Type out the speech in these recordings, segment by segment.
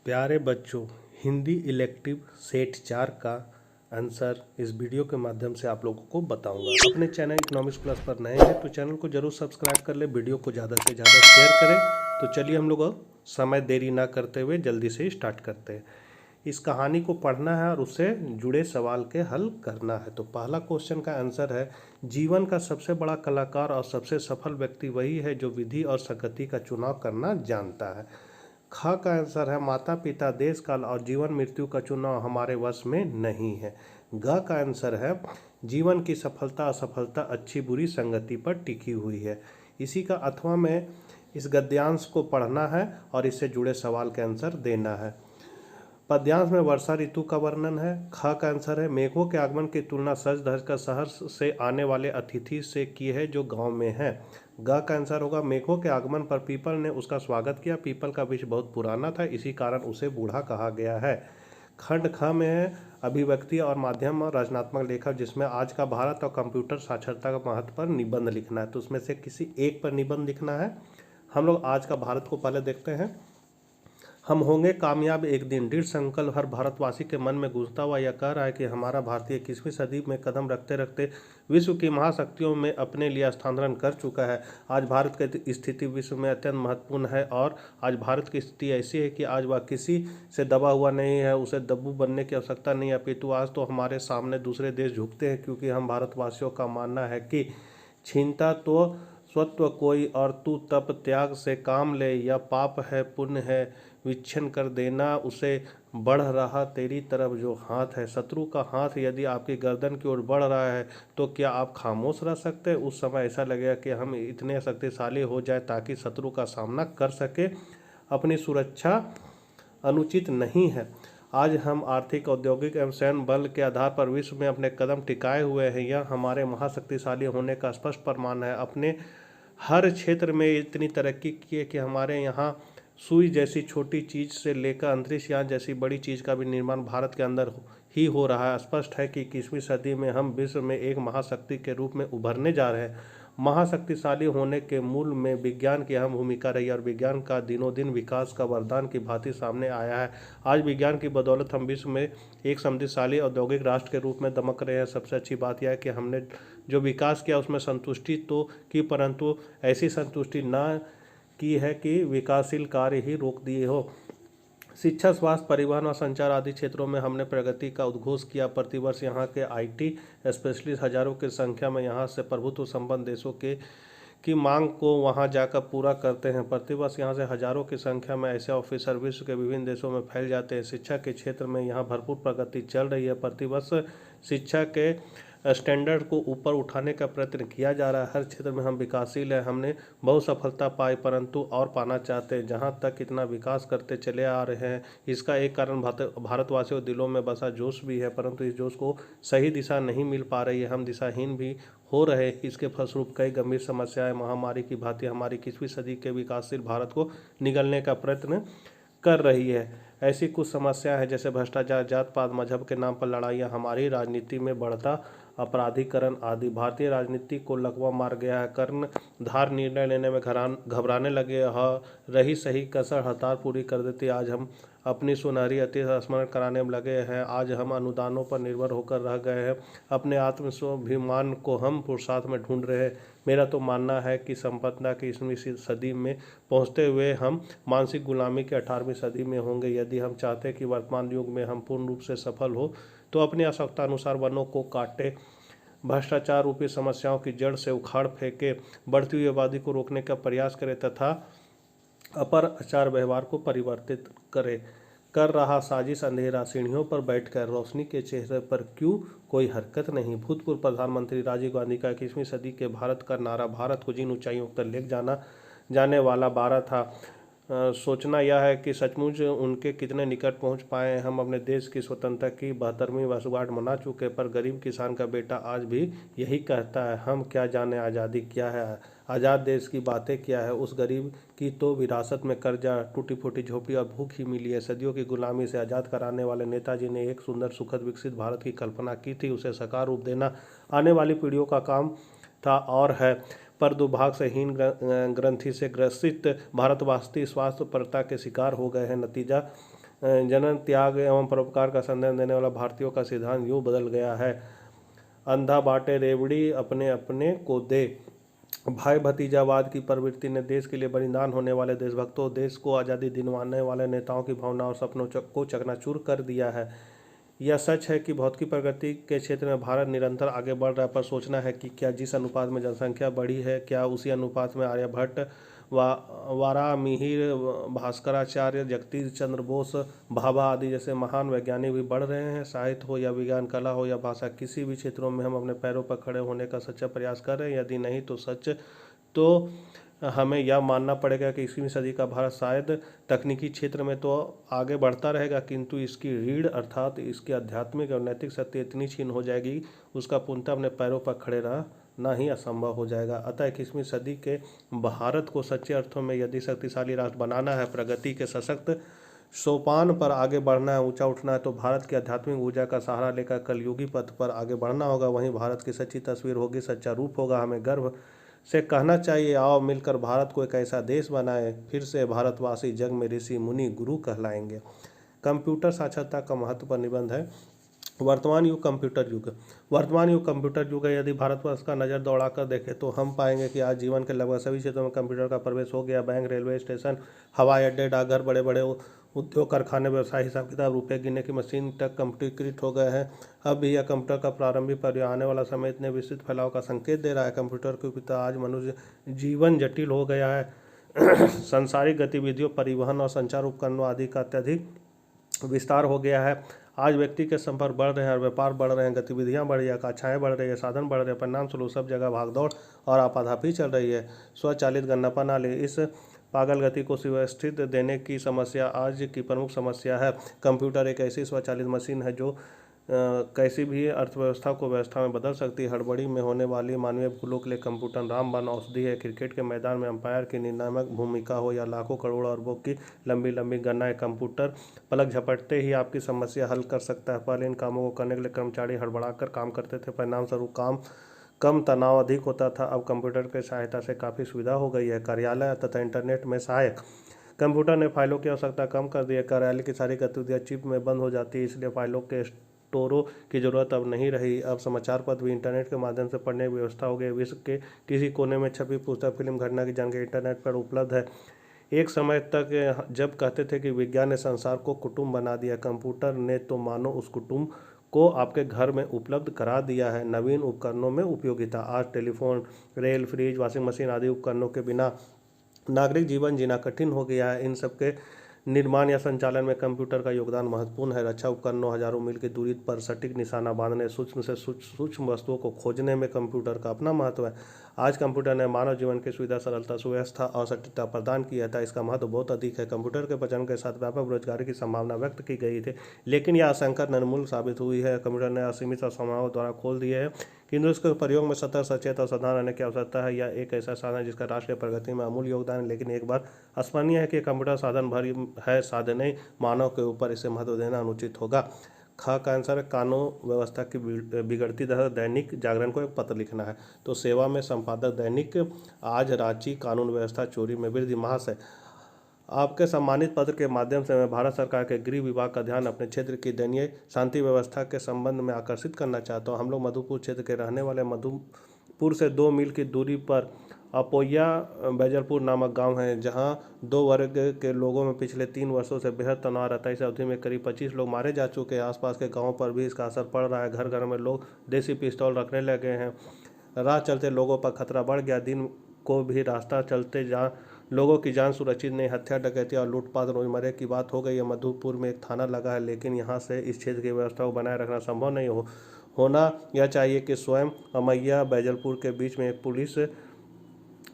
प्यारे बच्चों, Hindi elective set 4 का आंसर इस वीडियो के माध्यम से आप लोगों को बताऊंगा। अपने चैनल इकोनॉमिक्स प्लस पर नए हैं तो चैनल को जरूर सब्सक्राइब कर ले, वीडियो को ज़्यादा से ज़्यादा शेयर करें। तो चलिए हम लोग समय देरी ना करते हुए जल्दी से स्टार्ट करते हैं। इस कहानी को पढ़ना है और उससे जुड़े सवाल के हल करना है। तो पहला क्वेश्चन का आंसर है, जीवन का सबसे बड़ा कलाकार और सबसे सफल व्यक्ति वही है जो विधि और संगति का चुनाव करना जानता है। ख का आंसर है, माता पिता, देश काल और जीवन मृत्यु का चुनाव हमारे वश में नहीं है। ग का आंसर है, जीवन की सफलता असफलता अच्छी बुरी संगति पर टिकी हुई है। इसी का अथवा में इस गद्यांश को पढ़ना है और इससे जुड़े सवाल के आंसर देना है। पद्यांश में वर्षा ऋतु का वर्णन है। ख का आंसर है, मेघों के आगमन की तुलना सज धज कर शहर से आने वाले अतिथि से की है जो गांव में है। ग का आंसर होगा, मेघों के आगमन पर पीपल ने उसका स्वागत किया। पीपल का वृक्ष बहुत पुराना था, इसी कारण उसे बूढ़ा कहा गया है। खंड ख में है, अभिव्यक्ति और माध्यम और रचनात्मक लेखक, जिसमें आज का भारत और कंप्यूटर साक्षरता का महत्व पर निबंध लिखना है। तो उसमें से किसी एक पर निबंध लिखना है। हम लोग आज का भारत को पहले देखते हैं। हम होंगे कामयाब एक दिन, दृढ़ संकल्प हर भारतवासी के मन में गूंजता हुआ यह कह रहा है कि हमारा भारतीय 21वीं सदी में कदम रखते रखते विश्व की महाशक्तियों में अपने लिए स्थानांतरण कर चुका है। आज भारत की स्थिति विश्व में अत्यंत महत्वपूर्ण है और आज भारत की स्थिति ऐसी है कि आज वह किसी से दबा हुआ नहीं है, उसे दब्बू बनने की आवश्यकता नहीं है, अपितु आज तो हमारे सामने दूसरे देश झुकते हैं, क्योंकि हम भारतवासियों का मानना है कि छीनता तो स्वत्व कोई और तू तप त्याग से काम ले, या पाप है पुण्य है विच्छिन्न कर देना उसे, बढ़ रहा तेरी तरफ जो हाथ है। शत्रु का हाथ यदि आपकी गर्दन की ओर बढ़ रहा है तो क्या आप खामोश रह सकते हैं? उस समय ऐसा लगेगा कि हम इतने शक्तिशाली हो जाए ताकि शत्रु का सामना कर सके। अपनी सुरक्षा अनुचित नहीं है। आज हम आर्थिक, औद्योगिक एवं सैन्य बल के आधार पर विश्व में अपने कदम टिकाए हुए हैं। यह हमारे महाशक्तिशाली होने का स्पष्ट प्रमाण है। अपने हर क्षेत्र में इतनी तरक्की की है कि हमारे यहाँ सुई जैसी छोटी चीज़ से लेकर अंतरिक्ष यान जैसी बड़ी चीज़ का भी निर्माण भारत के अंदर ही हो रहा है। स्पष्ट है कि 21वीं सदी में हम विश्व में एक महाशक्ति के रूप में उभरने जा रहे हैं। महाशक्तिशाली होने के मूल में विज्ञान की अहम भूमिका रही और विज्ञान का दिनों दिन विकास का वरदान की भांति सामने आया है। आज विज्ञान की बदौलत हम विश्व में एक समृद्धशाली औद्योगिक राष्ट्र के रूप में दमक रहे हैं। सबसे अच्छी बात यह है कि हमने जो विकास किया उसमें संतुष्टि तो की, परंतु ऐसी संतुष्टि न की है कि विकासशील कार्य ही रोक दिए हो। शिक्षा, स्वास्थ्य, परिवहन और संचार आदि क्षेत्रों में हमने प्रगति का उद्घोष किया। प्रतिवर्ष यहाँ के आईटी स्पेशलिस्ट हजारों की संख्या में यहाँ से प्रभुत्व संपन्न देशों के की मांग को वहाँ जाकर पूरा करते हैं। प्रतिवर्ष यहाँ से हजारों की संख्या में ऐसे ऑफिसर विश्व के विभिन्न देशों में फैल जाते हैं। शिक्षा के क्षेत्र में यहाँ भरपूर प्रगति चल रही है। प्रतिवर्ष शिक्षा के स्टैंडर्ड को ऊपर उठाने का प्रयत्न किया जा रहा है। हर क्षेत्र में हम विकासशील हैं। हमने बहुत सफलता पाई, परंतु और पाना चाहते हैं। जहाँ तक इतना विकास करते चले आ रहे हैं, इसका एक कारण भारतवासियों दिलों में बसा जोश भी है, परंतु इस जोश को सही दिशा नहीं मिल पा रही है। हम दिशाहीन भी हो रहे। इसके फलस्वरूप कई गंभीर समस्याएं महामारी की भांति हमारी 21वीं सदी के विकासशील भारत को निगलने का प्रयत्न कर रही है। ऐसी कुछ समस्याएं हैं जैसे भ्रष्टाचार, जात पात, मजहब के नाम पर लड़ाइयाँ, हमारी राजनीति में बढ़ता अपराधीकरण आदि। भारतीय राजनीति को लकवा मार गया है। कर्णधार निर्णय लेने में घबराने लगे। रही सही कसर हतार पूरी कर देती। आज हम अपनी सुनहरी अतीत स्मरण कराने में लगे हैं। आज हम अनुदानों पर निर्भर होकर रह गए हैं। अपने आत्मस्वाभिमान को हम पुरुषार्थ में ढूंढ रहे हैं। मेरा तो मानना है कि संपन्नता की 21वीं सदी में पहुंचते हुए हम मानसिक गुलामी की 18वीं सदी में होंगे। यदि हम चाहते हैं कि वर्तमान युग में हम पूर्ण रूप से सफल हो तो अपनी आवश्यकता अनुसार वनों को काटे, भ्रष्टाचार रूपी समस्याओं की जड़ से उखाड़ फेंके, बढ़ती हुई आबादी को रोकने का प्रयास करें तथा अपर आचार व्यवहार को परिवर्तित करे। कर रहा साजिश अंधेरा, सीढ़ियों पर बैठकर रोशनी के चेहरे पर क्यों कोई हरकत नहीं। भूतपूर्व प्रधानमंत्री राजीव गांधी का 21वीं सदी के भारत का नारा भारत को जिन ऊंचाइयों तक ले जाने वाला 12 था। सोचना यह है कि सचमुच उनके कितने निकट पहुंच पाए। हम अपने देश की स्वतंत्रता की 72वीं वर्षगांठ मना चुके, पर गरीब किसान का बेटा आज भी यही कहता है, हम क्या जाने आज़ादी क्या है, आज़ाद देश की बातें क्या है। उस गरीब की तो विरासत में कर्जा, टूटी फूटी झोपड़ी और भूख ही मिली है। सदियों की गुलामी से आज़ाद कराने वाले नेताजी ने एक सुंदर, सुखद, विकसित भारत की कल्पना की थी। उसे साकार रूप देना आने वाली पीढ़ियों का काम था और है, पर दुर्भाग्य से हीन ग्रंथि से ग्रसित भारतवासी स्वास्थ्यपरता के शिकार हो गए हैं। नतीजा जनन त्याग एवं परोपकार का संदेश देने वाला भारतीयों का सिद्धांत यूँ बदल गया है। अंधा बाटे रेवड़ी अपने अपने को दे। भाई भतीजावाद की प्रवृत्ति ने देश के लिए बलिदान होने वाले देशभक्तों, देश को आज़ादी दिलवाने वाले नेताओं की भावना और सपनों को चकनाचूर कर दिया है। यह सच है कि भौतिक प्रगति के क्षेत्र में भारत निरंतर आगे बढ़ रहा है, पर सोचना है कि क्या जिस अनुपात में जनसंख्या बढ़ी है, क्या उसी अनुपात में आर्यभट्ट, वारामिहिर, भास्कराचार्य, जगदीश चंद्र बोस, भाभा आदि जैसे महान वैज्ञानिक भी बढ़ रहे हैं। साहित्य हो या विज्ञान, कला हो या भाषा, किसी भी क्षेत्रों में हम अपने पैरों पर खड़े होने का सच्चा प्रयास कर रहे हैं। यदि नहीं तो सच तो हमें यह मानना पड़ेगा कि 21वीं सदी का भारत शायद तकनीकी क्षेत्र में तो आगे बढ़ता रहेगा, किंतु इसकी रीढ़ अर्थात इसकी आध्यात्मिक और नैतिक शक्ति इतनी छीन हो जाएगी, उसका पूर्णतः अपने पैरों पर खड़े रहना ही असंभव हो जाएगा। अतः 21वीं सदी के भारत को सच्चे अर्थों में यदि शक्तिशाली राष्ट्र बनाना है, प्रगति के सशक्त सोपान पर आगे बढ़ना है, ऊंचा उठना है, तो भारत की आध्यात्मिक ऊर्जा का सहारा लेकर कलयुगी पथ पर आगे बढ़ना होगा। वहीं भारत की सच्ची तस्वीर होगी, सच्चा रूप होगा। हमें गर्व से कहना चाहिए, आओ मिलकर भारत को एक ऐसा देश बनाए, फिर से भारतवासी जग में ऋषि मुनि गुरु कहलाएंगे। कंप्यूटर साक्षरता का महत्व पर निबंध है। वर्तमान युग कंप्यूटर युग। वर्तमान युग कंप्यूटर युग है। यदि भारतवर्ष का नज़र दौड़ाकर देखें तो हम पाएंगे कि आज जीवन के लगभग सभी क्षेत्रों में कंप्यूटर का प्रवेश हो गया। बैंक, रेलवे स्टेशन, हवाई अड्डे, डाकघर, बड़े बड़े उद्योग, कारखाने, व्यवसाय, हिसाब किताब, रुपये गिनने की मशीन तक कंप्यूटरीकृत हो गए हैं। अब भी यह कंप्यूटर का प्रारंभिक परिवार आने वाला समय इतने विस्तृत फैलाव का संकेत दे रहा है। कंप्यूटर के पिता आज मनुष्य जीवन जटिल हो गया है। सांसारिक गतिविधियों, परिवहन और संचार उपकरणों आदि का अत्यधिक विस्तार हो गया है। आज व्यक्ति के संपर्क बढ़ रहे हैं और व्यापार बढ़ रहे हैं, गतिविधियां बढ़ रही है, आकांक्षाएं बढ़ रही है, साधन बढ़ रहे हैं। परिणाम स्वरूप सब जगह भागदौड़ और आपाधापी चल रही है। स्वचालित गणना प्रणाली, इस पागल गति को सुव्यवस्थित देने की समस्या आज की प्रमुख समस्या है। कंप्यूटर एक ऐसी स्वचालित मशीन है जो कैसी भी अर्थव्यवस्था को व्यवस्था में बदल सकती है। हड़बड़ी में होने वाली मानवीय भूलों के लिए कंप्यूटर रामबाण औषधि है। क्रिकेट के मैदान में अंपायर की निर्णायक भूमिका हो या लाखों करोड़ों अरबों की लंबी लंबी गणनाएं, कंप्यूटर पलक झपटते ही आपकी समस्या हल कर सकता है। पहले इन कामों को करने के लिए कर्मचारी हड़बड़ाकर काम करते थे, परिणाम स्वरूप काम कम, तनाव अधिक होता था। अब कंप्यूटर की सहायता से काफ़ी सुविधा हो गई है। कार्यालय तथा इंटरनेट में सहायक, कंप्यूटर ने फाइलों की आवश्यकता कम कर दी है। कार्यालय की सारी गतिविधियाँ चिप में बंद हो जाती है, इसलिए फाइलों के स्टोरों की जरूरत अब नहीं रही। अब समाचार पत्र भी इंटरनेट के माध्यम से पढ़ने की व्यवस्था हो गई। विश्व के किसी कोने में छपी पुस्तक, फिल्म, घटना की जानकारी इंटरनेट पर उपलब्ध है। एक समय तक जब कहते थे कि विज्ञान ने संसार को कुटुंब बना दिया, कंप्यूटर ने तो मानो उस कुटुंब को आपके घर में उपलब्ध करा दिया है। नवीन उपकरणों में उपयोगिता, आज telephone, rail, fridge, washing machine आदि उपकरणों के बिना नागरिक जीवन जीना कठिन हो गया है। इन सब के निर्माण या संचालन में कंप्यूटर का योगदान महत्वपूर्ण है। रक्षा उपकरणों, हजारों मील की दूरी पर सटीक निशाना बांधने, सूक्ष्म से सूक्ष्म वस्तुओं को खोजने में कंप्यूटर का अपना महत्व है। आज कंप्यूटर ने मानव जीवन की सुविधा, सरलता, सुव्यवस्था और सटीकता प्रदान किया था। इसका महत्व बहुत अधिक है। कंप्यूटर के प्रचलन के साथ व्यापक बेरोजगारी की संभावना व्यक्त की गई थी, लेकिन यह आशंका निर्मूल साबित हुई है। कंप्यूटर ने असीमित संभावनाओं द्वारा खोल दिए हैं, किंतु इसके प्रयोग में सतर्क, सचेत और सावधान रहने की आवश्यकता है। यह एक ऐसा साधन है जिसका राष्ट्र की प्रगति में अमूल्य योगदान है, लेकिन एक बार स्मरणीय है कि कंप्यूटर साधन भर है, साधन मानव के ऊपर इसे महत्व देना अनुचित होगा। खा का आंसर है कानून व्यवस्था की बिगड़ती दशा। दैनिक जागरण को एक पत्र लिखना है। तो सेवा में संपादक दैनिक आज, रांची, कानून व्यवस्था चोरी में वृद्धि। महाशय, आपके सम्मानित पत्र के माध्यम से मैं भारत सरकार के गृह विभाग का ध्यान अपने क्षेत्र की दयनीय शांति व्यवस्था के संबंध में आकर्षित करना चाहता हूँ। हम लोग मधुपुर क्षेत्र के रहने वाले, मधुपुर से 2 मील की दूरी पर अपोया बैजलपुर नामक गांव है, जहां 2 वर्ग के लोगों में पिछले 3 वर्षों से बेहद तनाव रहता है। इस अवधि में करीब 25 लोग मारे जा चुके हैं। आसपास के गांवों पर भी इसका असर पड़ रहा है। घर घर में लोग देसी पिस्तौल रखने लगे हैं। राह चलते लोगों पर खतरा बढ़ गया। दिन को भी रास्ता चलते लोगों की जान सुरक्षित नहीं। हत्या, डकैती और लूटपाट रोजमर्रा की बात हो गई है। मधुपुर में एक थाना लगा है, लेकिन यहाँ से इस क्षेत्र की व्यवस्था को बनाए रखना संभव नहीं होना यह चाहिए कि स्वयं अमैया बैजलपुर के बीच में एक पुलिस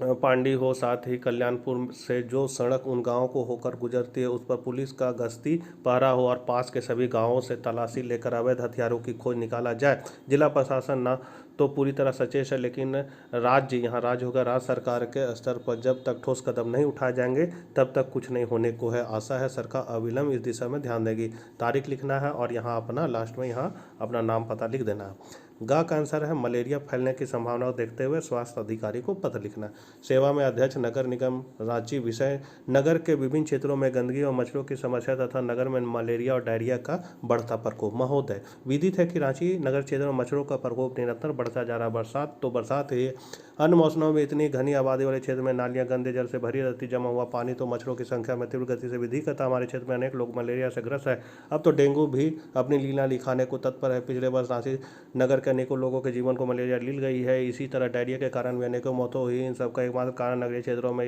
पांडी हो, साथ ही कल्याणपुर से जो सड़क उन गांवों को होकर गुजरती है उस पर पुलिस का गश्ती पहरा हो, और पास के सभी गांवों से तलाशी लेकर अवैध हथियारों की खोज निकाला जाए। जिला प्रशासन ना तो पूरी तरह सचेत है, लेकिन यहाँ राज्य होगा, राज्य सरकार के स्तर पर जब तक ठोस कदम नहीं उठाए जाएंगे तब तक कुछ नहीं होने को है। आशा है सरकार अविलंब इस दिशा में ध्यान देगी। तारीख लिखना है और यहाँ अपना लास्ट में यहाँ अपना नाम पता लिख देना है। ग का आंसर है मलेरिया फैलने की संभावना को देखते हुए स्वास्थ्य अधिकारी को पत्र लिखना। सेवा में अध्यक्ष नगर निगम रांची। विषय नगर के विभिन्न क्षेत्रों में गंदगी और मच्छरों की समस्या तथा नगर में मलेरिया और डायरिया का बढ़ता प्रकोप। महोदय, विदित है कि रांची नगर क्षेत्र में मच्छरों का प्रकोप निरंतर बढ़ता जा रहा है। बरसात है, अन्य मौसमों में इतनी घनी आबादी वाले क्षेत्र में नालियां गंदे जल से भरी रहती, जमा हुआ पानी तो मच्छरों की संख्या में तीव्र गति से वृद्धि करता। हमारे क्षेत्र में अनेक लोग मलेरिया से ग्रस्त है। अब तो डेंगू भी अपनी लीला दिखाने को तत्पर है। पिछले वर्ष रांची नगर के अनेकों लोगों के जीवन को मलेरिया लील गई है। इसी तरह डायरिया के कारण भी अनेकों मौतें हुई। इन सबका एकमात्र कारण नगरीय क्षेत्रों में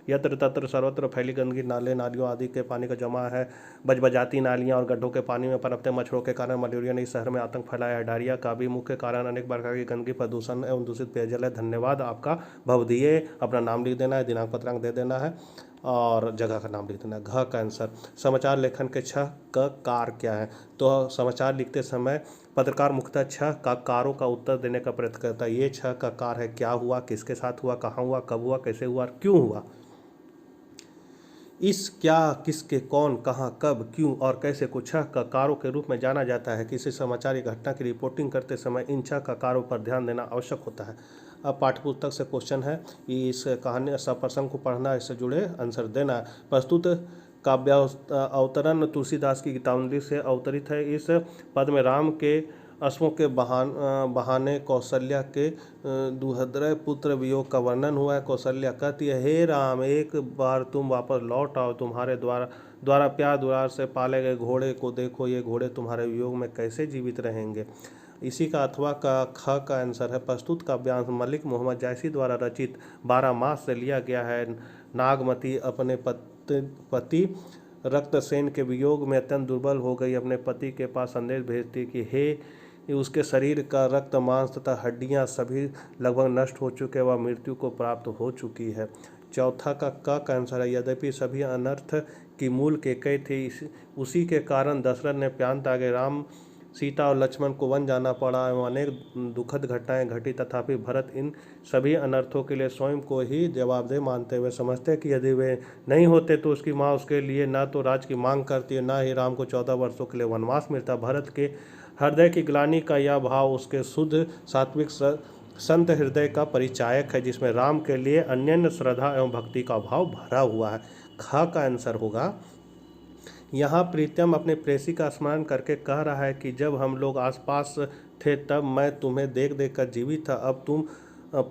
यत्र तत्र सर्वत्र फैली गंदगी, नाले नालियों आदि के पानी का जमा है। बजबजाती नालियां और गड्ढों के पानी में पनपते मच्छरों के कारण मलेरिया ने इस शहर में आतंक फैलाया है। डायरिया का भी मुख्य कारण अनेक प्रकार की गंदगी, प्रदूषण एवं दूषित पेयजल है। धन्यवाद आपका। भवदीय अपना नाम लिख देना है, दिनांक पत्रांक दे देना है और जगह का नाम लिख देना है। घ का आंसर समाचार लेखन के छह क कार क्या है? तो समाचार लिखते समय पत्रकार मुख्यतः छह का कारों का उत्तर देने का प्रयत्न करता है। ये छह का कार है: क्या हुआ, किसके साथ हुआ, कहाँ हुआ, कब हुआ, कैसे हुआ, क्यों हुआ। इस, क्या, किसके, कौन, कहाँ, कब, क्यों और कैसे को छह ककारों के रूप में जाना जाता है। किसी समाचार या घटना की रिपोर्टिंग करते समय इन छह ककारों पर ध्यान देना आवश्यक होता है। अब पाठ्यपुस्तक से क्वेश्चन है, इस कहानी सब प्रसंग को पढ़ना, इससे जुड़े आंसर देना। प्रस्तुत काव्य अवतरण तुलसीदास की गीतांजलि से अवतरित है। इस पद में राम के अश्वों के बहाने कौशल्या के दुहद्रय पुत्र वियोग का वर्णन हुआ है। कौशल्या कहती है, हे राम, एक बार तुम वापस लौट आओ। तुम्हारे द्वारा प्यार दुलार से पाले गए घोड़े को देखो, ये घोड़े तुम्हारे वियोग में कैसे जीवित रहेंगे। इसी का अथवा का ख का आंसर है। प्रस्तुत काव्यांश मलिक मोहम्मद जायसी द्वारा रचित 12 मास से लिया गया है। नागमती अपने पति रक्तसेन के वियोग में अत्यंत दुर्बल हो गई। अपने पति के पास संदेश भेजती कि हे, उसके शरीर का रक्त, मांस तथा हड्डियां सभी लगभग नष्ट हो चुके, वह मृत्यु को प्राप्त हो चुकी है। चौथा का आंसर है। यद्यपि सभी अनर्थ की मूल कैकेयी थी, उसी के कारण दशरथ ने प्यांत आगे राम, सीता और लक्ष्मण को वन जाना पड़ा एवं अनेक दुखद घटनाएं घटी। तथापि भरत इन सभी अनर्थों के लिए स्वयं को ही जवाबदेह मानते हुए समझते कि यदि वे नहीं होते तो उसकी माँ उसके लिए न तो राज की मांग करती है, न ही राम को 14 वर्षों के लिए वनवास मिलता। भरत के हृदय की ग्लानि का यह भाव उसके शुद्ध सात्विक संत हृदय का परिचायक है, जिसमें राम के लिए अन्य श्रद्धा एवं भक्ति का भाव भरा हुआ है। ख का आंसर होगा। यहाँ प्रीतम अपने प्रेसी का स्मरण करके कह रहा है कि जब हम लोग आसपास थे तब मैं तुम्हें देख देख कर जीवित था, अब तुम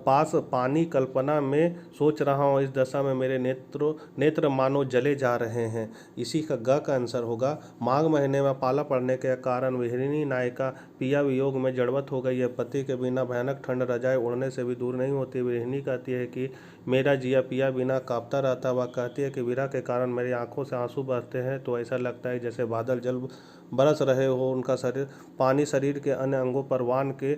पास पानी कल्पना में सोच रहा हूँ। इस दशा में मेरे नेत्र मानो जले जा रहे हैं। इसी का ग का आंसर होगा। माघ महीने में पाला पड़ने के कारण विहरिणी नायिका पिया वियोग में जड़वत हो गई है। पति के बिना भयानक ठंड रजाई ओढ़ने से भी दूर नहीं होती। विहरिणी कहती है कि मेरा जिया पिया बिना कांपता रहता। वह कहती है कि विरह के कारण मेरी आंखों से आंसू बहते हैं, तो ऐसा लगता है जैसे बादल जल बरस रहे हो। उनका पानी शरीर के अन्य अंगों पर वान के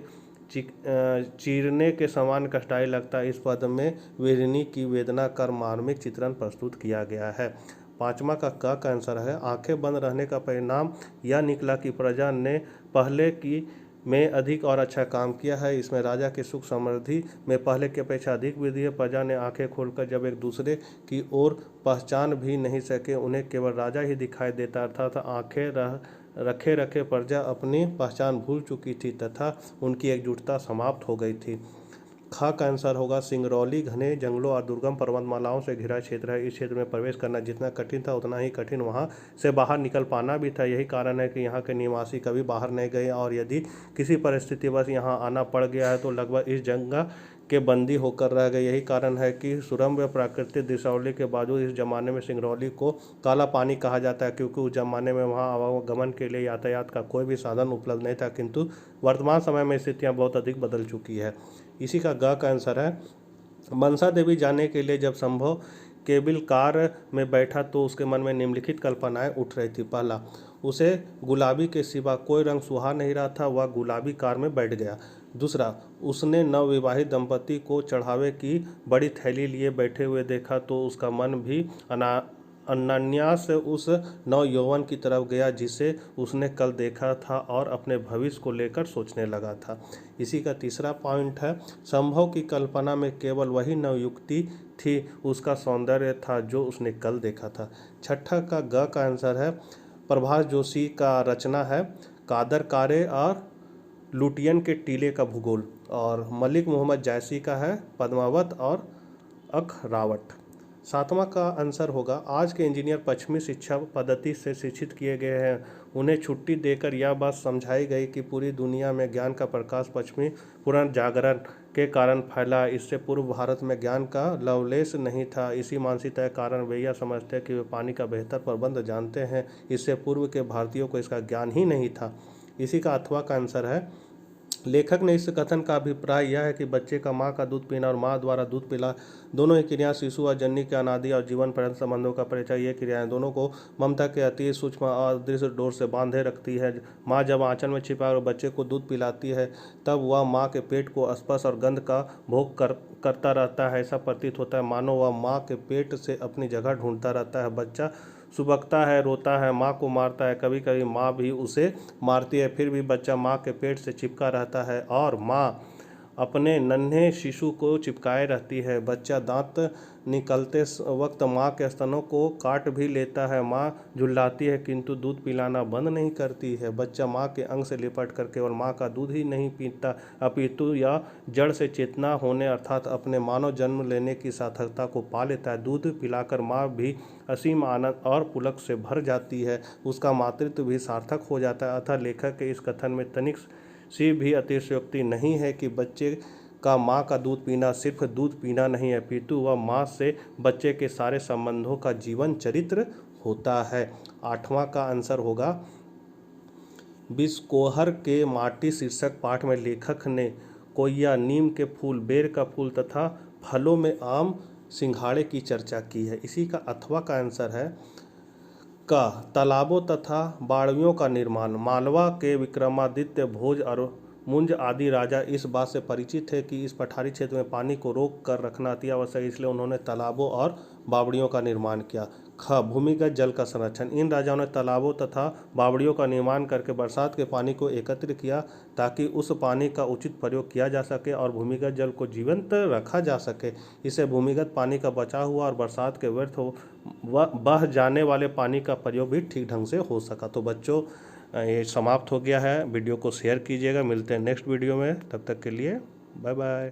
चीरने के समान कष्टाई लगता है। इस पद में विहरिणी की वेदना कर मार्मिक चित्रण प्रस्तुत किया गया है। पांचवा का आंसर है। आंखें बंद रहने का परिणाम यह निकला कि प्रजा ने पहले की में अधिक और अच्छा काम किया है। इसमें राजा की सुख समृद्धि में पहले की अपेक्षा अधिक वृद्धि है। प्रजा ने आंखें खोलकर जब एक दूसरे की ओर पहचान भी नहीं सके, उन्हें केवल राजा ही दिखाई देता, अर्थात आंखें रखे रखे प्रजा अपनी पहचान भूल चुकी थी तथा उनकी एकजुटता समाप्त हो गई थी। ख का आंसर होगा। सिंगरौली घने जंगलों और दुर्गम पर्वतमालाओं से घिरा क्षेत्र है। इस क्षेत्र में प्रवेश करना जितना कठिन था उतना ही कठिन वहां से बाहर निकल पाना भी था। यही कारण है कि यहाँ के निवासी कभी बाहर नहीं गए और यदि किसी परिस्थितिवश यहाँ आना पड़ गया है तो लगभग इस जगह के बंदी होकर रह गए। यही कारण है कि सुरम्य प्राकृतिक दृश्यावली के बावजूद इस जमाने में सिंगरौली को काला पानी कहा जाता है, क्योंकि उस जमाने में वहाँ आवागमन के लिए यातायात का कोई भी साधन उपलब्ध नहीं था। किंतु वर्तमान समय में स्थितियाँ बहुत अधिक बदल चुकी है। इसी का ग का आंसर है। मनसा देवी जाने के लिए जब संभव केबिल कार में बैठा तो उसके मन में निम्नलिखित कल्पनाएं उठ रही थी। पहला, उसे गुलाबी के सिवा कोई रंग सुहा नहीं रहा था, वह गुलाबी कार में बैठ गया। दूसरा, उसने नवविवाहित दंपति को चढ़ावे की बड़ी थैली लिए बैठे हुए देखा तो उसका मन भी अनान्यास से उस नव यौवन की तरफ गया जिसे उसने कल देखा था और अपने भविष्य को लेकर सोचने लगा था। इसी का तीसरा पॉइंट है। संभव की कल्पना में केवल वही नवयुक्ति थी, उसका सौंदर्य था जो उसने कल देखा था। छठा का ग का आंसर है। प्रभास जोशी का रचना है। कादर कारे और लुटियन के टीले का भूगोल। और मलिक मोहम्मद जायसी का है पद्मावत और अखरावट। सातवां का आंसर होगा, आज के इंजीनियर पश्चिमी शिक्षा पद्धति से शिक्षित किए गए हैं। उन्हें छुट्टी देकर यह बात समझाई गई कि पूरी दुनिया में ज्ञान का प्रकाश पश्चिमी पुनर्जागरण के कारण फैला। इससे पूर्व भारत में ज्ञान का लवलेश नहीं था। इसी मानसिकता के कारण वे यह समझते हैं कि वे पानी का बेहतर प्रबंध जानते हैं। इससे पूर्व के भारतीयों को इसका ज्ञान ही नहीं था। इसी का अथवा का आंसर है। लेखक ने इस कथन का अभिप्राय यह है कि बच्चे का माँ का दूध पीना और माँ द्वारा दूध पिला दोनों ही क्रियाएं शिशु और जननी के अनादि और जीवन पर्यंत संबंधों का परिचय। ये क्रियाएं दोनों को ममता के अति सूक्ष्म और अदृश्य डोर से बांधे रखती है। माँ जब आंचल में छिपा और बच्चे को दूध पिलाती है तब वह माँ के पेट को स्पर्श और गंध का भोग करता रहता है। ऐसा प्रतीत होता है मानो वह माँ के पेट से अपनी जगह ढूंढता रहता है। बच्चा सुबकता है, रोता है, माँ को मारता है, कभी कभी माँ भी उसे मारती है, फिर भी बच्चा माँ के पेट से चिपका रहता है और माँ अपने नन्हे शिशु को चिपकाए रहती है। बच्चा दांत निकलते वक्त माँ के स्तनों को काट भी लेता है। माँ झुल्लाती है किंतु दूध पिलाना बंद नहीं करती है। बच्चा माँ के अंग से लिपट कर केवल माँ का दूध ही नहीं पीता अपितु यह जड़ से चेतना होने अर्थात अपने मानव जन्म लेने की सार्थकता को पा लेता है। दूध पिलाकर माँ भी असीम आनंद और पुलक से भर जाती है। उसका मातृत्व भी सार्थक हो जाता है। अतः लेखक के इस कथन में तनिक सी भी अतिशयोक्ति नहीं है कि बच्चे का माँ का दूध पीना सिर्फ दूध पीना नहीं है, अपितु वह माँ से बच्चे के सारे संबंधों का जीवन चरित्र होता है। आठवां का आंसर होगा, बिस्कोहर के माटी शीर्षक पाठ में लेखक ने कोयया, नीम के फूल, बेर का फूल तथा फलों में आम, सिंघाड़े की चर्चा की है। इसी का अथवा का आंसर है का तालाबों तथा बाड़ियों का निर्माण। मालवा के विक्रमादित्य, भोज और मुंज आदि राजा इस बात से परिचित थे कि इस पठारी क्षेत्र में पानी को रोक कर रखना अति आवश्यक, इसलिए उन्होंने तालाबों और बावड़ियों का निर्माण किया। ख, भूमिगत जल का संरक्षण। इन राजाओं ने तालाबों तथा बावड़ियों का निर्माण करके बरसात के पानी को एकत्र किया ताकि उस पानी का उचित प्रयोग किया जा सके और भूमिगत जल को जीवंत रखा जा सके। इससे भूमिगत पानी का बचाव हुआ और बरसात के व्यर्थ बह जाने वाले पानी का प्रयोग भी ठीक ढंग से हो सका। तो बच्चों, ये समाप्त हो गया है। वीडियो को शेयर कीजिएगा। मिलते हैं नेक्स्ट वीडियो में, तब तक के लिए बाय बाय।